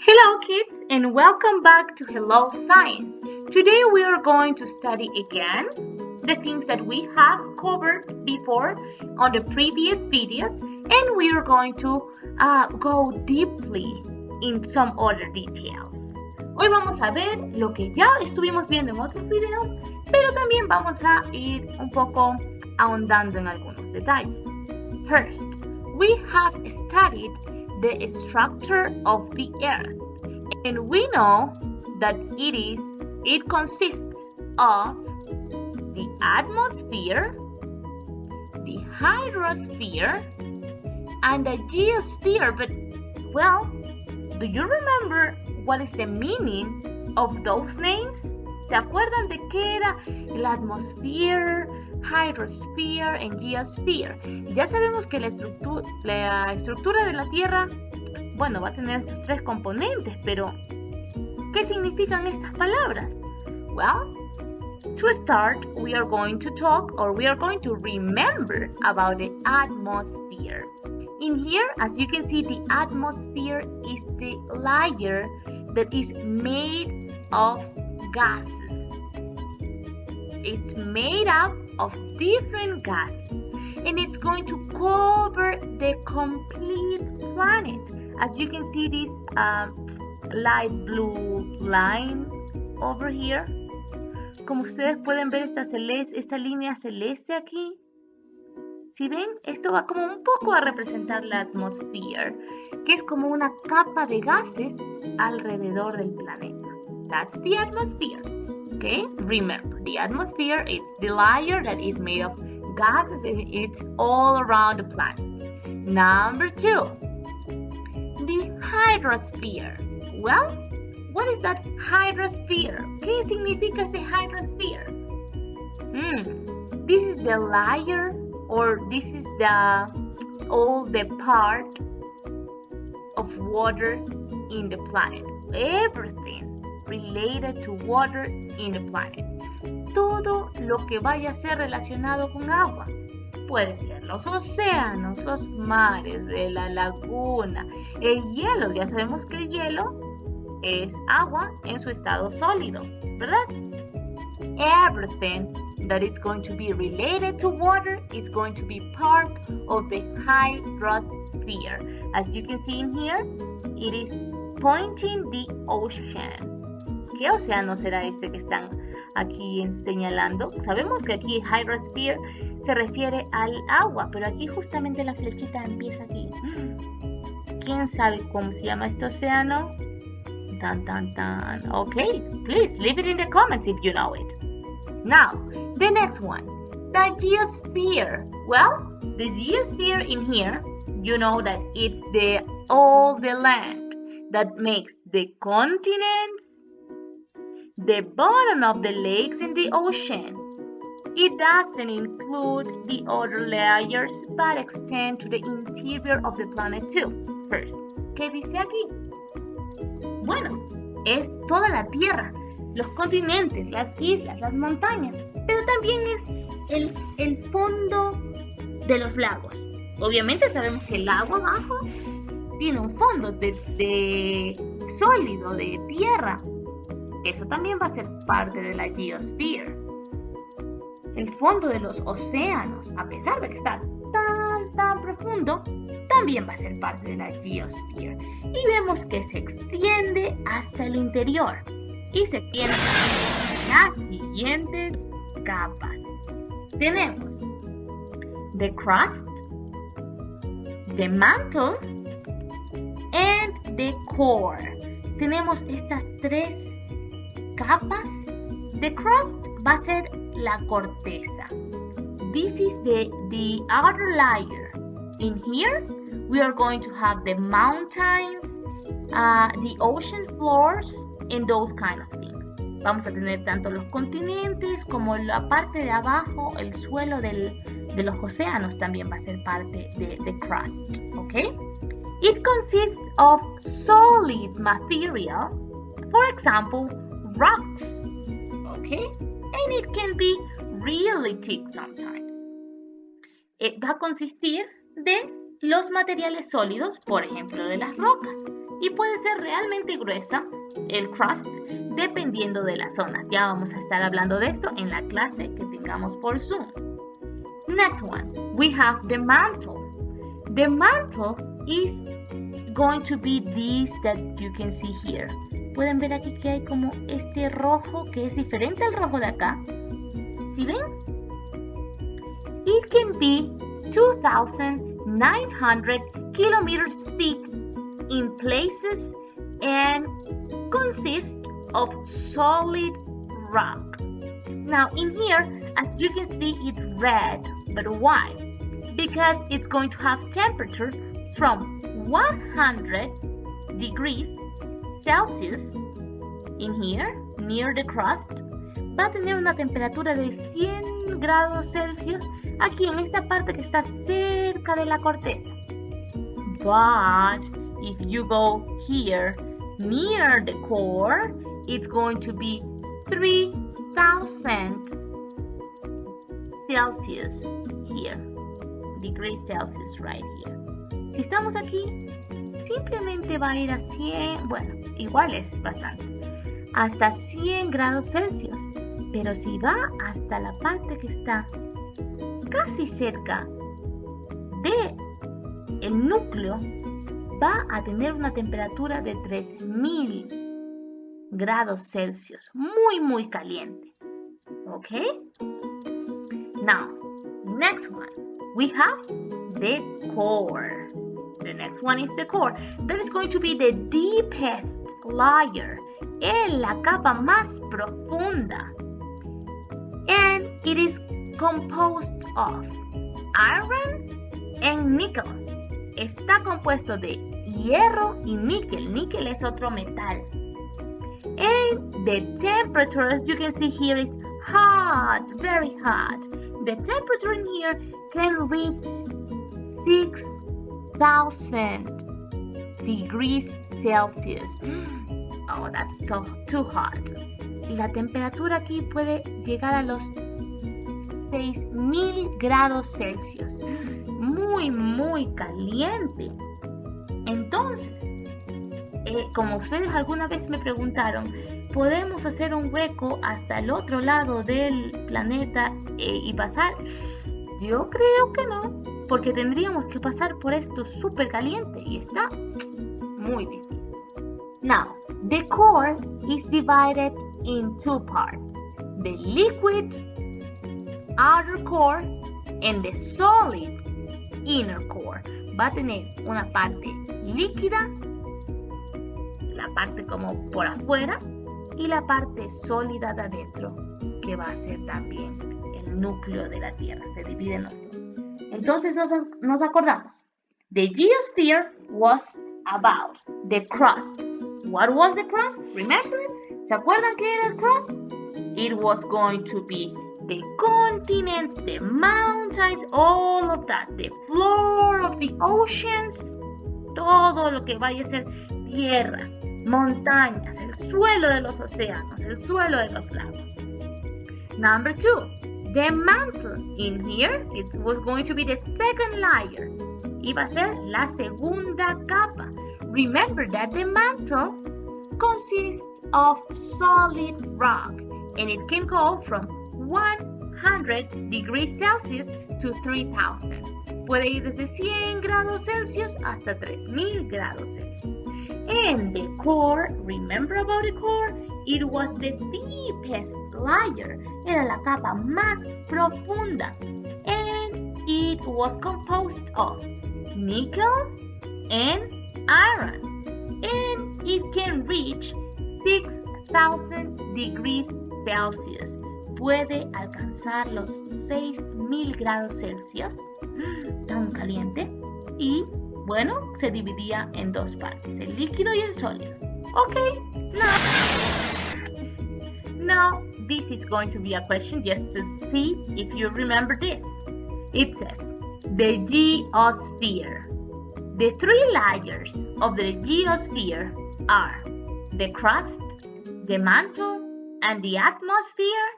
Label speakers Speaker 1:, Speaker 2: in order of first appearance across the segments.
Speaker 1: Hello kids and welcome back to Hello Science. Today we are going to study again the things that we have covered before on the previous videos, and we are going to go deeply in some other details. Hoy vamos a ver lo que ya estuvimos viendo en otros videos, pero también vamos a ir un poco ahondando en algunos detalles. First, we have studied the structure of the Earth, and we know that it consists of the atmosphere, the hydrosphere, and the geosphere. But, well, do you remember what is the meaning of those names? ¿Se acuerdan de qué era la atmosphere, hydrosphere and geosphere? Ya sabemos que la estructura de la Tierra, bueno, va a tener estos tres componentes, pero ¿qué significan estas palabras? Well, to start, we are going to remember about the atmosphere. In here, as you can see, the atmosphere is the layer that is made of gases. It's made up of different gases, and it's going to cover the complete planet. As you can see this light blue line over here. Como ustedes pueden ver esta línea celeste aquí. Si ven, esto va como un poco a representar la atmósfera, que es como una capa de gases alrededor del planeta. That's the atmosphere. Okay, remember, the atmosphere is the layer that is made of gases and it's all around the planet. Number 2, the hydrosphere. Well, what is that hydrosphere? ¿Qué significa ese hydrosphere? This is the layer, or this is all the part of water in the planet. Everything related to water in the planet. Todo lo que vaya a ser relacionado con agua. Puede ser los océanos, los mares, la laguna, el hielo. Ya sabemos que el hielo es agua en su estado sólido, ¿verdad? Everything that is going to be related to water is going to be part of the hydrosphere. As you can see in here, it is pointing the ocean. ¿Qué océano será este que están aquí señalando? Sabemos que aquí hydrosphere se refiere al agua, pero aquí justamente la flechita empieza aquí. ¿Quién sabe cómo se llama este océano? Okay, please leave it in the comments if you know it. Now, the next one, the geosphere. Well, the geosphere in here, you know that it's all the land that makes the continents, the bottom of the lakes and the ocean. It doesn't include the other layers but extend to the interior of the planet too. First, ¿qué dice aquí? Bueno, es toda la Tierra, los continentes, las islas, las montañas, pero también es el fondo de los lagos. Obviamente sabemos que el agua abajo tiene un fondo de sólido, de tierra. Eso también va a ser parte de la geosphere. El fondo de los océanos, a pesar de que está tan profundo, también va a ser parte de la geosphere. Y vemos que se extiende hasta el interior y se tienen las siguientes capas. Tenemos the crust, the mantle, and the core. Tenemos estas tres capas. The crust va a ser la corteza. This is the outer layer. In here, we are going to have the mountains, the ocean floors, and those kind of things. Vamos a tener tanto los continentes como la parte de abajo, el suelo de los océanos también va a ser parte de the crust. Okay? It consists of solid material, for example, rocks. Okay? And it can be really thick sometimes. Va a consistir de los materiales sólidos, por ejemplo, de las rocas. y puede ser realmente gruesa, el crust, dependiendo de las zonas. Ya vamos a estar hablando de esto en la clase que tengamos por Zoom. Next one, we have the mantle. The mantle is going to be this that you can see here. Pueden ver aquí que hay como este rojo que es diferente al rojo de acá. ¿Sí ven? It can be 2,900 kilometers thick in places and consists of solid rock. Now in here, as you can see, it's red, but why? Because it's going to have temperature from 100 degrees Celsius in here, near the crust. Va a tener una temperatura de 100 grados Celsius aquí en esta parte que está cerca de la corteza. But if you go here, near the core, it's going to be 3,000 Celsius here, degrees Celsius right here. Si estamos aquí, simplemente va a ir a 100, bueno, igual es bastante, hasta 100 grados Celsius. Pero si va hasta la parte que está casi cerca de el núcleo, va a tener una temperatura de 3,000 grados Celsius. Muy, muy caliente. ¿Ok? Now, next one. We have the core. The next one is the core. That is going to be the deepest layer. En la capa más profunda. And it is composed of iron and nickel. Está compuesto de hierro y níquel. Níquel es otro metal. And the temperature, as you can see here, is hot, very hot. The temperature in here can reach 6,000 degrees Celsius. Oh, that's too hot. Y la temperatura aquí puede llegar a los 6,000 grados Celsius. Muy, muy caliente. Entonces, como ustedes alguna vez me preguntaron, ¿podemos hacer un hueco hasta el otro lado del planeta y pasar? Yo creo que no, porque tendríamos que pasar por esto súper caliente y está muy difícil. Now, the core is divided in two parts, the liquid outer core and the solid inner core. Va a tener una parte líquida, la parte como por afuera, y la parte sólida de adentro, que va a ser también el núcleo de la Tierra. Se divide en los dos. Entonces nos acordamos. The geosphere was about the crust. What was the crust? Remember? ¿Se acuerdan qué era el crust? It was going to be the continents, the mountains, all of that, the floor of the oceans, todo lo que vaya a ser tierra, montañas, el suelo de los océanos, el suelo de los lagos. Number 2, the mantle. In here, it was going to be the second layer. Iba a ser la segunda capa. Remember that the mantle consists of solid rock, and it can go from 100 degrees Celsius to 3,000. Puede ir desde 100 grados Celsius hasta 3,000 grados Celsius. And the core, remember about the core? It was the deepest layer. Era la capa más profunda. And it was composed of nickel and iron. And it can reach 6,000 degrees Celsius. Puede alcanzar los 6,000 grados Celsius. Tan caliente. Y bueno, se dividía en dos partes, el líquido y el sólido. Okay, now this is going to be a question just to see if you remember this. It says, the geosphere. The three layers of the geosphere are the crust, the mantle, and the atmosphere.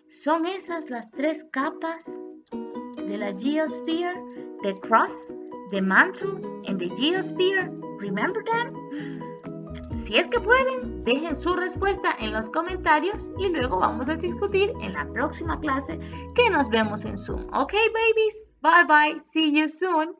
Speaker 1: Son esas las tres capas de la geosphere, the crust, the mantle, and the geosphere. Remember them? si es que pueden, dejen su respuesta en los comentarios y luego vamos a discutir en la próxima clase que nos vemos en Zoom. Ok, babies? Bye bye. See you soon.